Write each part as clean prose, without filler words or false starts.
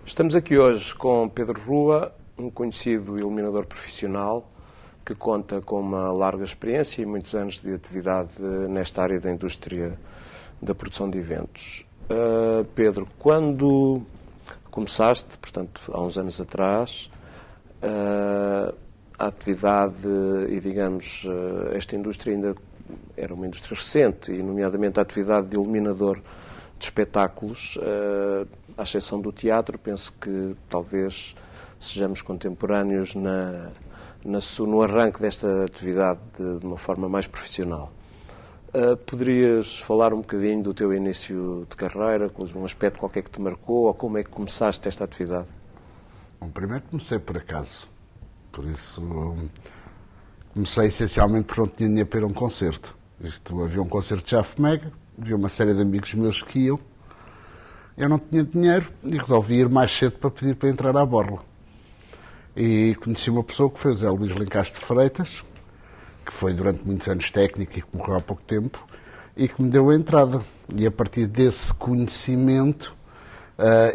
Estamos aqui hoje com Pedro Rua, um conhecido iluminador profissional que conta com uma larga experiência e muitos anos de atividade nesta área da indústria da produção de eventos. Pedro, quando começaste, portanto, há uns anos atrás, a atividade e, digamos, esta indústria ainda era uma indústria recente e, nomeadamente, a atividade de iluminador de espetáculos, à exceção do teatro, penso que talvez sejamos contemporâneos no arranque desta atividade de uma forma mais profissional. Poderias falar um bocadinho do teu início de carreira, com um aspecto qualquer que te marcou, ou como é que começaste esta atividade? Bom, primeiro comecei por acaso, por isso comecei essencialmente porque não tinha dinheiro para ir a um concerto. Havia um concerto de Chaf Mega, havia uma série de amigos meus que iam, eu não tinha dinheiro e resolvi ir mais cedo para pedir para entrar à borla. E conheci uma pessoa que foi o Zé Luís Lencastre Freitas, que foi durante muitos anos técnico e que morreu há pouco tempo, e que me deu a entrada. E a partir desse conhecimento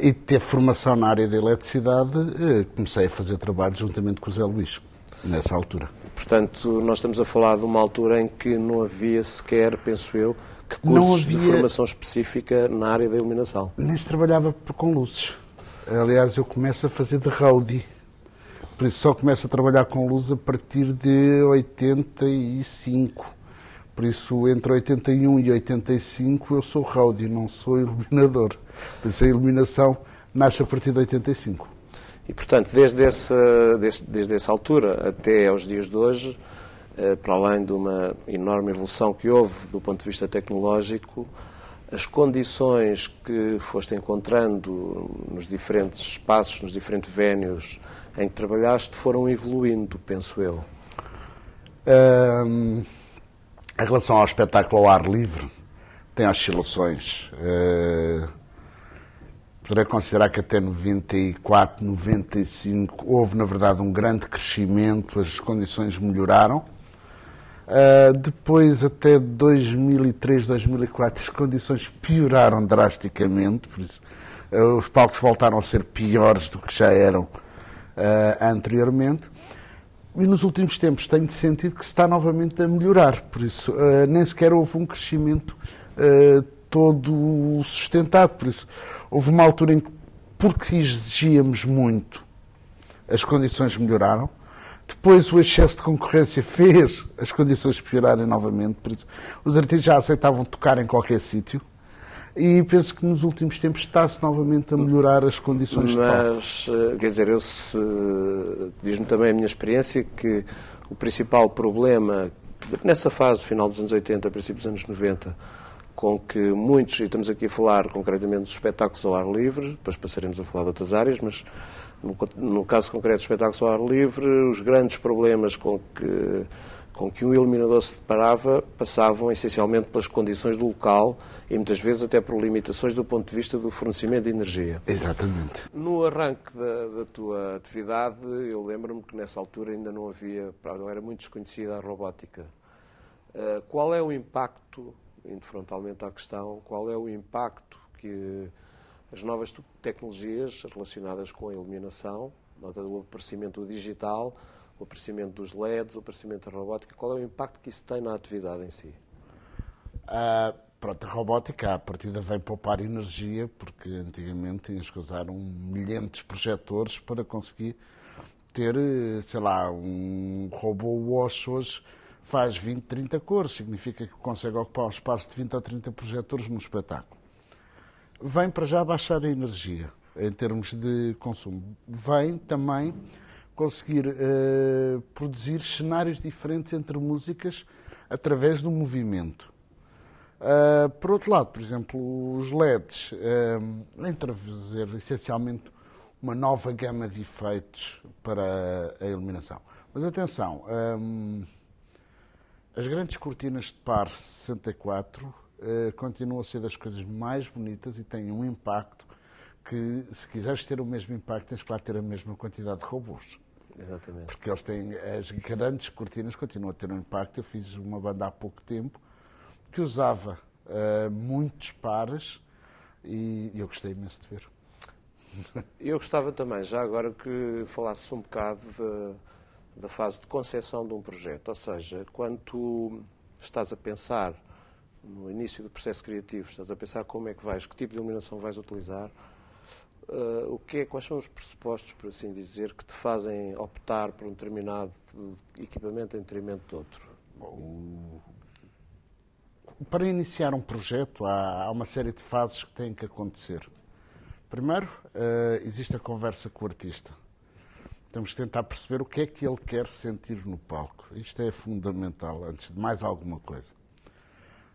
e de ter formação na área da eletricidade, comecei a fazer trabalho juntamente com o Zé Luís, nessa altura. Portanto, nós estamos a falar de uma altura em que não havia sequer, penso eu, que cursos de formação específica na área da iluminação. Nem se trabalhava com luzes. Aliás, eu começo a fazer de roadie. Por isso só começo a trabalhar com luz a partir de 85. Por isso, entre 81 e 85, eu sou roadie, não sou iluminador. Por isso, a iluminação nasce a partir de 85. E, portanto, desde essa altura até aos dias de hoje, para além de uma enorme evolução que houve do ponto de vista tecnológico, as condições que foste encontrando nos diferentes espaços, nos diferentes vénues em que trabalhaste, foram evoluindo, penso eu. Em relação ao espetáculo ao ar livre, tem oscilações. Poderei considerar que até 94, 95 houve, na verdade, um grande crescimento, as condições melhoraram. Depois, até 2003, 2004, as condições pioraram drasticamente, por isso os palcos voltaram a ser piores do que já eram anteriormente. E nos últimos tempos tenho sentido que se está novamente a melhorar, por isso nem sequer houve um crescimento todo sustentado, por isso houve uma altura em que, porque exigíamos muito, as condições melhoraram. Depois o excesso de concorrência fez as condições piorarem novamente, por isso os artistas já aceitavam tocar em qualquer sítio. E penso que nos últimos tempos está-se novamente a melhorar as condições de palco. Mas, quer dizer, diz-me também a minha experiência que o principal problema, nessa fase, final dos anos 80, princípios dos anos 90, com que muitos, e estamos aqui a falar concretamente dos espetáculos ao ar livre, depois passaremos a falar de outras áreas, mas no caso concreto dos espetáculos ao ar livre, os grandes problemas com que um iluminador se deparava passavam essencialmente pelas condições do local e muitas vezes até por limitações do ponto de vista do fornecimento de energia. Exatamente. No arranque da tua atividade, eu lembro-me que nessa altura ainda não era muito desconhecida a robótica. Qual é o impacto, indo frontalmente à questão, qual é o impacto que as novas tecnologias relacionadas com a iluminação, o aparecimento do digital, o aparecimento dos LEDs, o aparecimento da robótica, qual é o impacto que isso tem na atividade em si? A robótica, à partida, vem poupar energia, porque antigamente tinhas que usar milhões projetores para conseguir ter, sei lá, um robô Wash hoje faz 20, 30 cores, significa que consegue ocupar um espaço de 20 ou 30 projetores num espetáculo. Vem para já baixar a energia, em termos de consumo. Vem também conseguir produzir cenários diferentes entre músicas através do movimento. Por outro lado, por exemplo, os LEDs vêm trazer essencialmente uma nova gama de efeitos para a iluminação. Mas atenção, as grandes cortinas de par 64 continuam a ser das coisas mais bonitas e têm um impacto que, se quiseres ter o mesmo impacto, tens que lá ter a mesma quantidade de robôs. Exatamente. Porque eles têm, as grandes cortinas continuam a ter um impacto. Eu fiz uma banda há pouco tempo que usava muitos pares e eu gostei imenso de ver. Eu gostava também, já agora, que falasse um bocado da fase de concepção de um projeto. Ou seja, quando tu estás a pensar no início do processo criativo, estás a pensar como é que vais, que tipo de iluminação vais utilizar, quais são os pressupostos, por assim dizer, que te fazem optar por um determinado equipamento em detrimento de outro? Para iniciar um projeto, há uma série de fases que têm que acontecer. Primeiro, existe a conversa com o artista. Temos que tentar perceber o que é que ele quer sentir no palco. Isto é fundamental, antes de mais alguma coisa.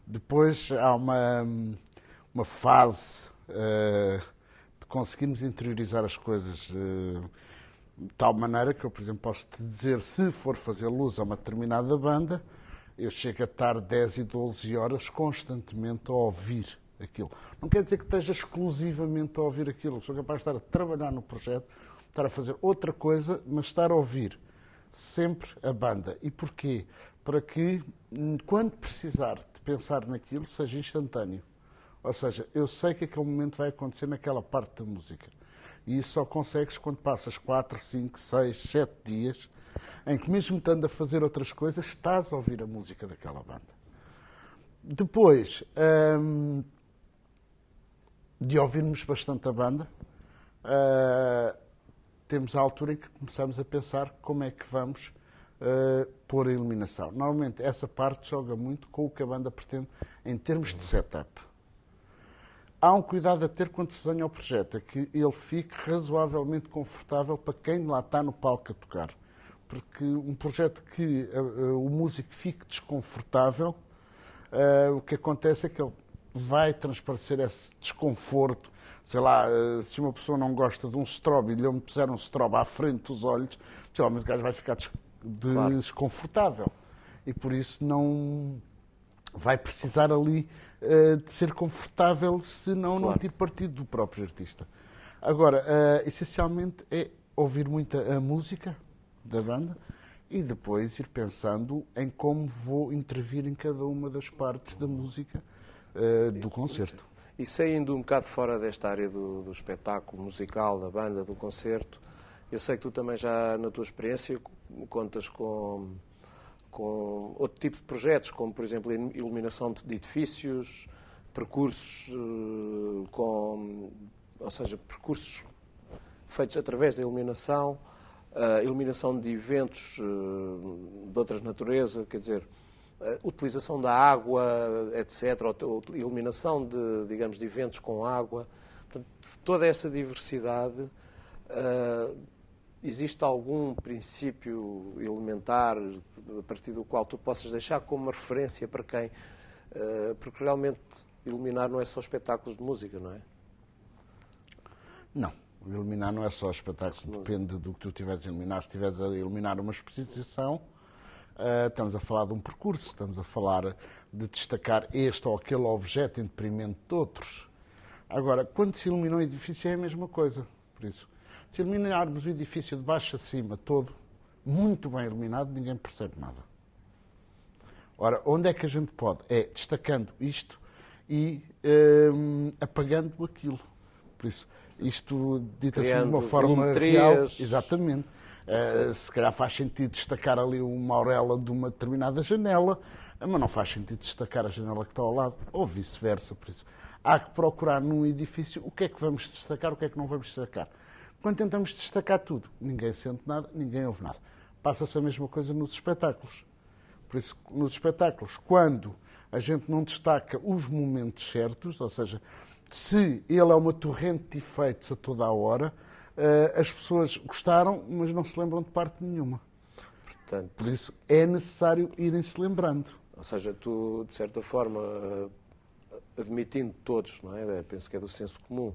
Depois, há uma fase de conseguirmos interiorizar as coisas de tal maneira que eu, por exemplo, posso te dizer, se for fazer luz a uma determinada banda, eu chego a estar 10 e 12 horas constantemente a ouvir aquilo. Não quer dizer que esteja exclusivamente a ouvir aquilo. Sou capaz de estar a trabalhar no projeto, estar a fazer outra coisa, mas estar a ouvir sempre a banda. E porquê? Para que, quando precisar de pensar naquilo, seja instantâneo. Ou seja, eu sei que aquele momento vai acontecer naquela parte da música. E isso só consegues quando passas 4, 5, 6, 7 dias em que, mesmo estando a fazer outras coisas, estás a ouvir a música daquela banda. Depois de ouvirmos bastante a banda, temos a altura em que começamos a pensar como é que vamos pôr a iluminação. Normalmente, essa parte joga muito com o que a banda pretende em termos de setup. Há um cuidado a ter quando se desenha o projeto, é que ele fique razoavelmente confortável para quem lá está no palco a tocar. Porque um projeto que o músico fique desconfortável, o que acontece é que ele vai transparecer esse desconforto. Sei lá, se uma pessoa não gosta de um strobe e lhe puser um strobe à frente dos olhos, possivelmente o gajo vai ficar desconfortável. E por isso não vai precisar ali de ser confortável, senão não ter partido do próprio artista. Agora, essencialmente é ouvir muito a música da banda e depois ir pensando em como vou intervir em cada uma das partes da música do concerto. E saindo um bocado fora desta área do espetáculo musical, da banda, do concerto, eu sei que tu também já, na tua experiência, contas com outro tipo de projetos, como, por exemplo, iluminação de edifícios, percursos ou seja, percursos feitos através da iluminação, iluminação de eventos de outras natureza, quer dizer, utilização da água, etc., ou iluminação de eventos com água. Portanto, toda essa diversidade, existe algum princípio elementar a partir do qual tu possas deixar como uma referência para quem... porque realmente iluminar não é só espetáculos de música, não é? Não. Iluminar não é só espetáculo, depende do que tu estiveres a iluminar. Se estiveres a iluminar uma exposição, estamos a falar de um percurso, estamos a falar de destacar este ou aquele objeto em detrimento de outros. Agora, quando se ilumina um edifício é a mesma coisa. Por isso, se iluminarmos o edifício de baixo a cima todo, muito bem iluminado, ninguém percebe nada. Ora, onde é que a gente pode? É destacando isto e apagando aquilo. Por isso, isto dito assim de uma forma real, exatamente. Se calhar faz sentido destacar ali uma auréola de uma determinada janela, mas não faz sentido destacar a janela que está ao lado, ou vice-versa. Por isso, há que procurar num edifício o que é que vamos destacar, o que é que não vamos destacar. Quando tentamos destacar tudo, ninguém sente nada, ninguém ouve nada. Passa-se a mesma coisa nos espetáculos. Por isso, nos espetáculos, quando a gente não destaca os momentos certos, ou seja, se ele é uma torrente de efeitos a toda a hora, as pessoas gostaram, mas não se lembram de parte nenhuma. Portanto, por isso é necessário irem-se lembrando. Ou seja, tu, de certa forma, admitindo todos, não é? Penso que é do senso comum,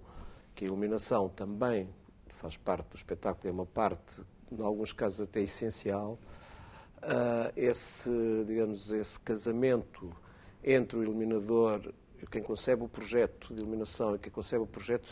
que a iluminação também faz parte do espetáculo, é uma parte, em alguns casos até essencial, esse casamento entre o iluminador, quem concebe o projeto de iluminação e quem concebe o projeto